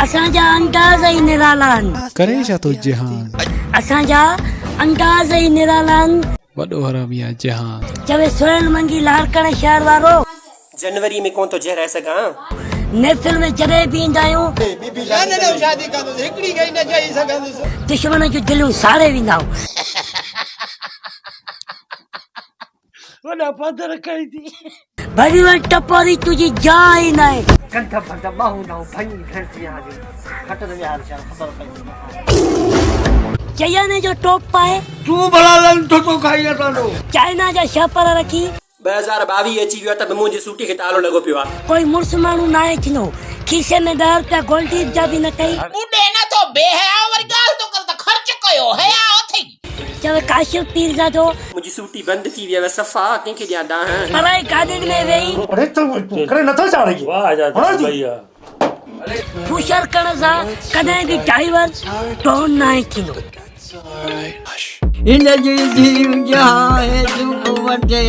असांजा अंदाज़ ही निराला आहिनि। करे छा तो जहान असांजा अंदाज़ ही निराला आहिनि। वॾो हरामी आहे जहान। चवे सुहिण मंगी लाड़कण शहर वारो जनवरी में कोन तो जे रह सघां। महफ़िल में जॾहिं बि ईंदा आहियूं दुश्मन जूं दिलियूं साड़े वेंदा आहियूं। वॾा पधर कई थी भरी वरी टपोरी तुंहिंजी जाइ न आहे। कंठ फट बाहू ना भई फैसली आ गई फट में यार क्या खबर पई चयने जो टोप पाए तू भला लन तो खाई तो चाइना जा छापर रखी 2022 अची वियो त मुंहिंजी सूटी खे तालो लॻो पियो आहे। कोई मुड़ुस माण्हू न आहे थींदो खीसे में 10 रुपया गोल्डी जा बि न कई। बुढ़े ना तो बेहया वरी गाल तो कर त खर्च कयो हया ओथई। चवे काशिफ पीरज़ादो मुंहिंजी सूटी बंदि थी वई आहे सफ़ा कंहिंखे ॾियां ॾांहुं। पराई गाॾियुनि में वेही अरे तो करे नथो चाहे वाह आजाद भैया फुशर करण सां कॾहिं बि ड्राइवर टोन न आहे थींदो। इन जी जीव जहां दुख वटे